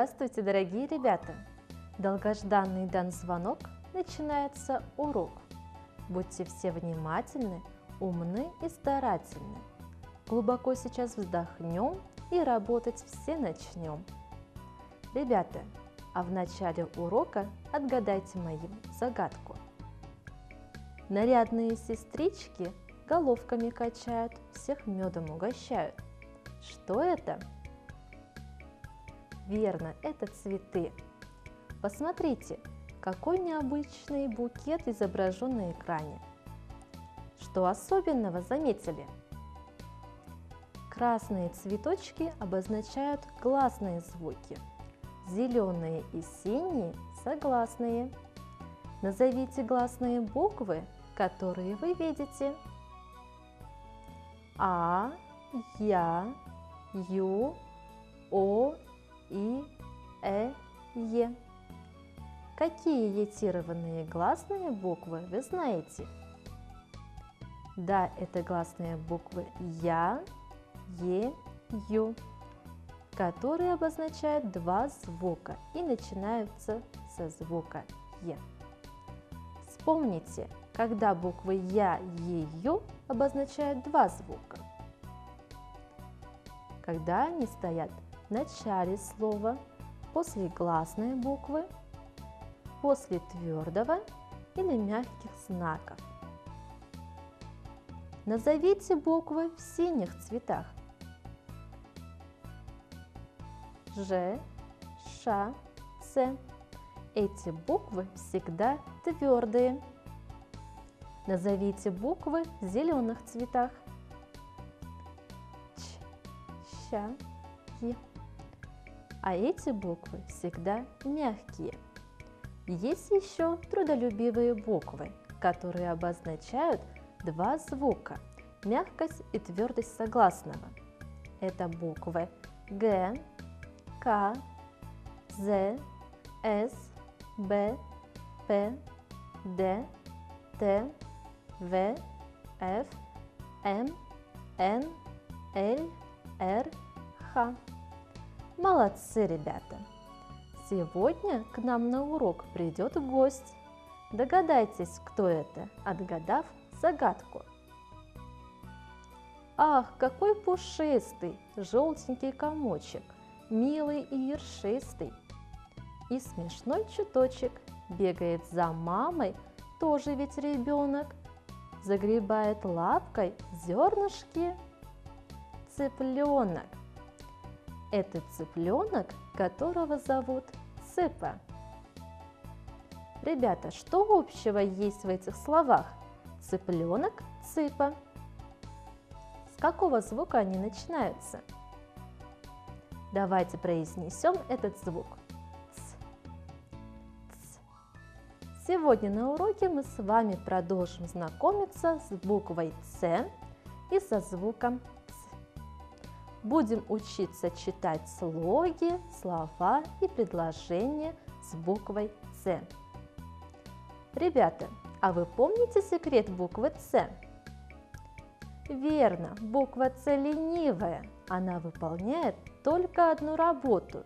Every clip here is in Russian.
Здравствуйте, дорогие ребята! Долгожданный дан звонок, начинается урок. Будьте все внимательны, умны и старательны. Глубоко сейчас вздохнем и работать все начнем. Ребята, а в начале урока отгадайте мою загадку. Нарядные сестрички головками качают, всех медом угощают. Что это? Верно, это цветы. Посмотрите, какой необычный букет изображен на экране. Что особенного заметили? Красные цветочки обозначают гласные звуки, зеленые и синие – согласные. Назовите гласные буквы, которые вы видите. А, Я, Ю, О, И, Е. Какие етированные гласные буквы вы знаете? Да, это гласные буквы Я, Е, Ю, которые обозначают два звука и начинаются со звука Е. Вспомните, когда буквы Я, Е, Ю обозначают два звука. Когда они стоят в начале слова, после гласной буквы, после твердого или мягких знаков. Назовите буквы в синих цветах. Ж, Ш, Ц. Эти буквы всегда твердые. Назовите буквы в зеленых цветах. Ч, Щ, Е. А эти буквы всегда мягкие. Есть еще трудолюбивые буквы, которые обозначают два звука – мягкость и твердость согласного. Это буквы Г, К, З, С, Б, П, Д, Т, В, Ф, М, Н, Л, Р, Х. Молодцы, ребята! Сегодня к нам на урок придет гость. Догадайтесь, кто это, отгадав загадку. Ах, какой пушистый, желтенький комочек, милый и ершистый. И смешной чуточек, бегает за мамой, тоже ведь ребенок, загребает лапкой зернышки. Цыпленок. Это цыпленок, которого зовут Цыпа. Ребята, что общего есть в этих словах? Цыпленок, цыпа. С какого звука они начинаются? Давайте произнесем этот звук. Ц. Ц. Сегодня на уроке мы с вами продолжим знакомиться с буквой Ц и со звуком Ц. Будем учиться читать слоги, слова и предложения с буквой Ц. Ребята, а вы помните секрет буквы Ц? Верно, буква Ц ленивая, она выполняет только одну работу.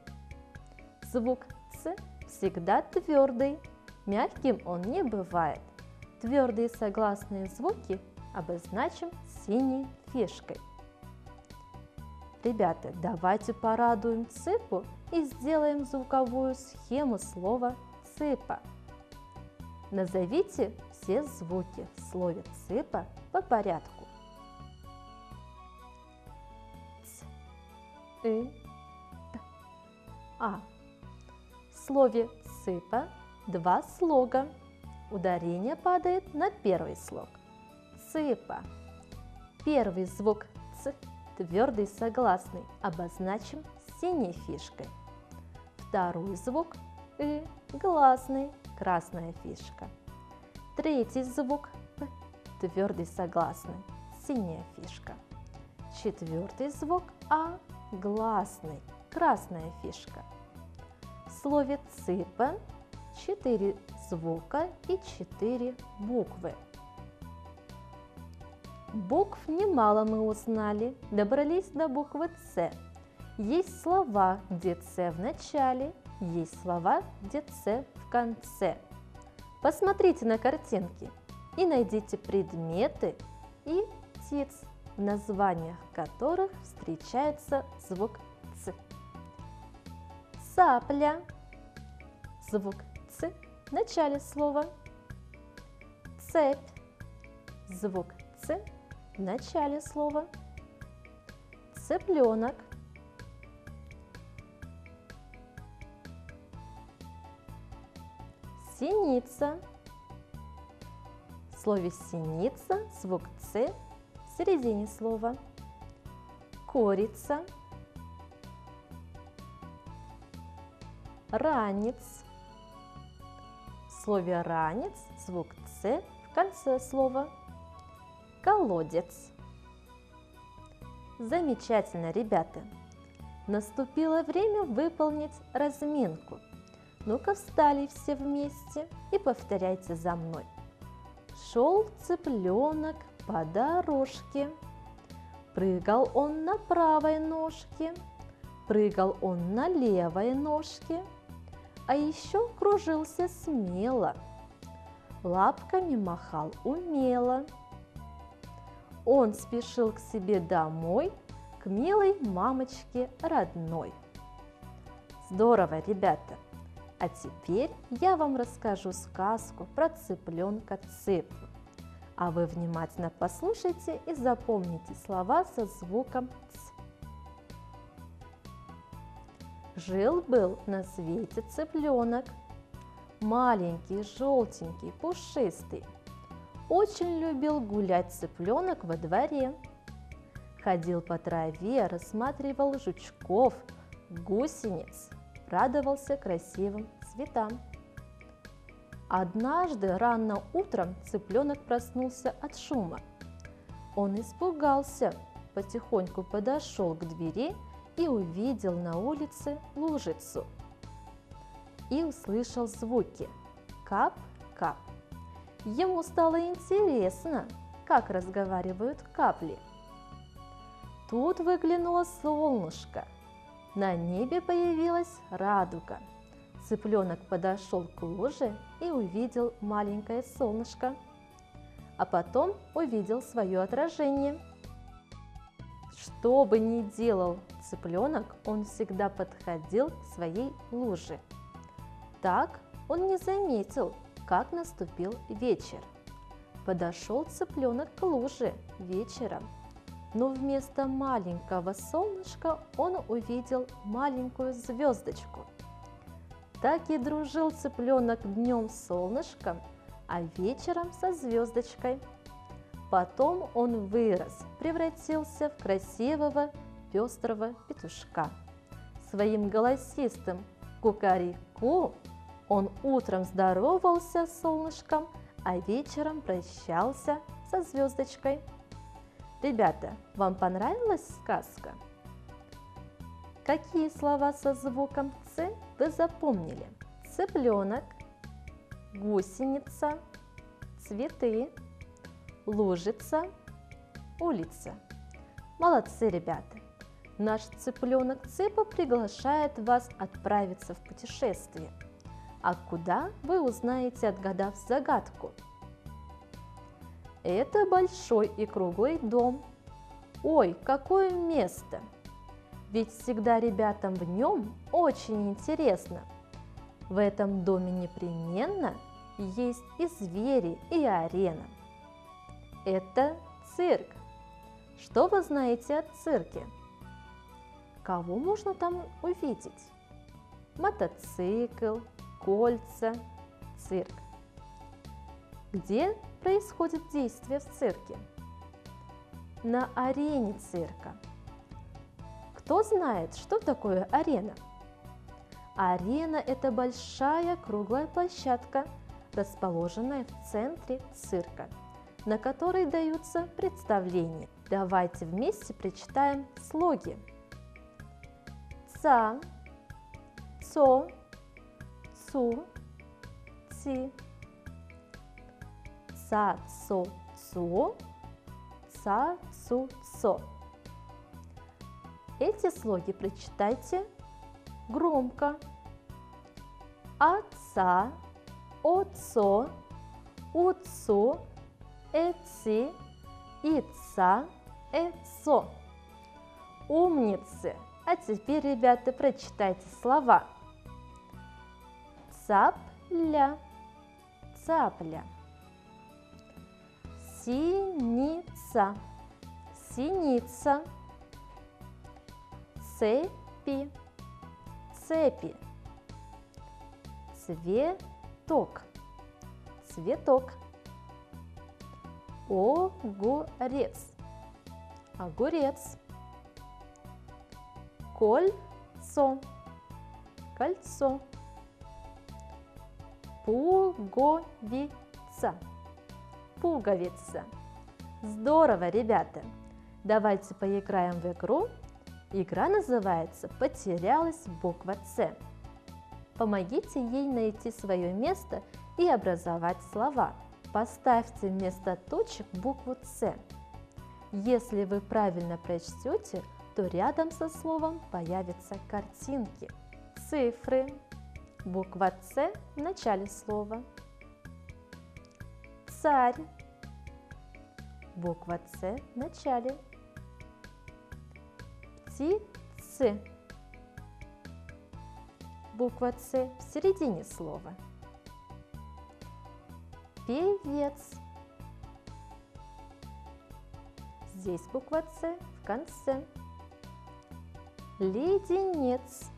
Звук Ц всегда твердый, мягким он не бывает. Твердые согласные звуки обозначим синей фишкой. Ребята, давайте порадуем цыпу и сделаем звуковую схему слова цыпа. Назовите все звуки в слове цыпа по порядку. Ц, И, Т, А. В слове цыпа два слога. Ударение падает на первый слог. Цыпа. Первый звук Ц, твердый согласный, обозначим синей фишкой. Второй звук И, гласный, красная фишка. Третий звук П, твердый согласный, синяя фишка. Четвертый звук А, гласный, красная фишка. В слове цыпа 4 звука и 4 буквы. Букв немало мы узнали, добрались до буквы Ц. Есть слова, где «ц» в начале, есть слова, где «ц» в конце. Посмотрите на картинки и найдите предметы и птиц, в названиях которых встречается звук «ц». Цапля. Звук «ц» в начале слова. Цепь. Звук «ц» в начале слова. Цыпленок. Синица. В слове «синица» звук «ц» в середине слова. Курица. Ранец. В слове «ранец» звук «ц» в конце слова. Колодец. Замечательно, ребята! Наступило время выполнить разминку. Ну-ка, встали все вместе и повторяйте за мной. Шел цыпленок по дорожке, прыгал он на правой ножке, прыгал он на левой ножке, а еще кружился смело, лапками махал умело. Он спешил к себе домой, к милой мамочке родной. Здорово, ребята! А теперь я вам расскажу сказку про цыпленка Цыпу. А вы внимательно послушайте и запомните слова со звуком «ц». Жил-был на свете цыпленок, маленький, желтенький, пушистый. Очень любил гулять цыпленок во дворе. Ходил по траве, рассматривал жучков, гусениц, радовался красивым цветам. Однажды рано утром цыпленок проснулся от шума. Он испугался, потихоньку подошел к двери и увидел на улице лужицу. И услышал звуки кап-кап. Ему стало интересно, как разговаривают капли. Тут выглянуло солнышко. На небе появилась радуга. Цыпленок подошел к луже и увидел маленькое солнышко, а потом увидел свое отражение. Что бы ни делал цыпленок, он всегда подходил к своей луже. Так он не заметил, как наступил вечер. Подошел цыпленок к луже вечером, но вместо маленького солнышка он увидел маленькую звездочку. Так и дружил цыпленок днем с солнышком, а вечером со звездочкой. Потом он вырос, превратился в красивого пестрого петушка. Своим голосистым кукареку он утром здоровался с солнышком, а вечером прощался со звездочкой. Ребята, вам понравилась сказка? Какие слова со звуком «ц» вы запомнили? Цыпленок, гусеница, цветы, лужица, улица. Молодцы, ребята! Наш цыпленок Цыпа приглашает вас отправиться в путешествие. А куда, вы узнаете, отгадав загадку. Это большой и круглый дом. Ой, какое место! Ведь всегда ребятам в нем очень интересно. В этом доме непременно есть и звери, и арена. Это цирк. Что вы знаете о цирке? Кого можно там увидеть? Мотоцикл, кольца, цирк. Где происходит действие в цирке? На арене цирка. Кто знает, что такое арена? Арена – это большая круглая площадка, расположенная в центре цирка, на которой даются представления. Давайте вместе прочитаем слоги. Ца, цо, цу, ци. Ца, цо, цо, ца, цу, цо. Эти слоги прочитайте громко. Отца, отцо, уцо, эци, ица, эцо. Умницы! А теперь, ребята, прочитайте слова. Цапля, цапля. Синица, синица. Цепи, цепи. Цветок, цветок. Огурец, огурец. Кольцо, кольцо. Пуговица, пуговица. Здорово, ребята! Давайте поиграем в игру. Игра называется «Потерялась буква С». Помогите ей найти свое место и образовать слова. Поставьте вместо точек букву С. Если вы правильно прочтете, то рядом со словом появятся картинки, цифры. Буква С в начале слова. Царь. Буква С в начале. Птицы. Буква С в середине слова. Певец. Здесь буква С в конце. Леденец.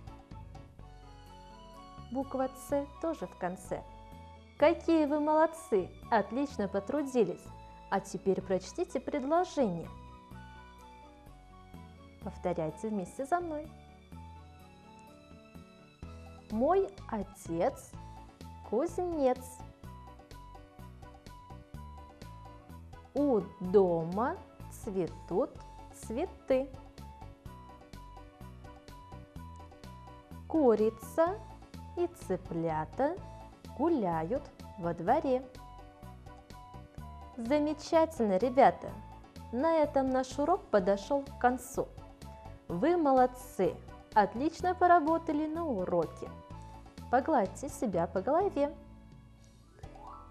Буква С тоже в конце. Какие вы молодцы! Отлично потрудились! А теперь прочтите предложение. Повторяйте вместе за мной. Мой отец кузнец. У дома цветут цветы. Курица и цыплята гуляют во дворе. Замечательно, ребята! На этом наш урок подошел к концу. Вы молодцы! Отлично поработали на уроке. Погладьте себя по голове.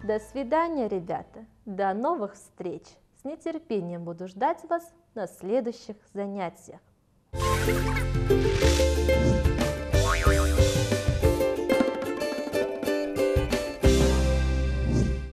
До свидания, ребята! До новых встреч! С нетерпением буду ждать вас на следующих занятиях.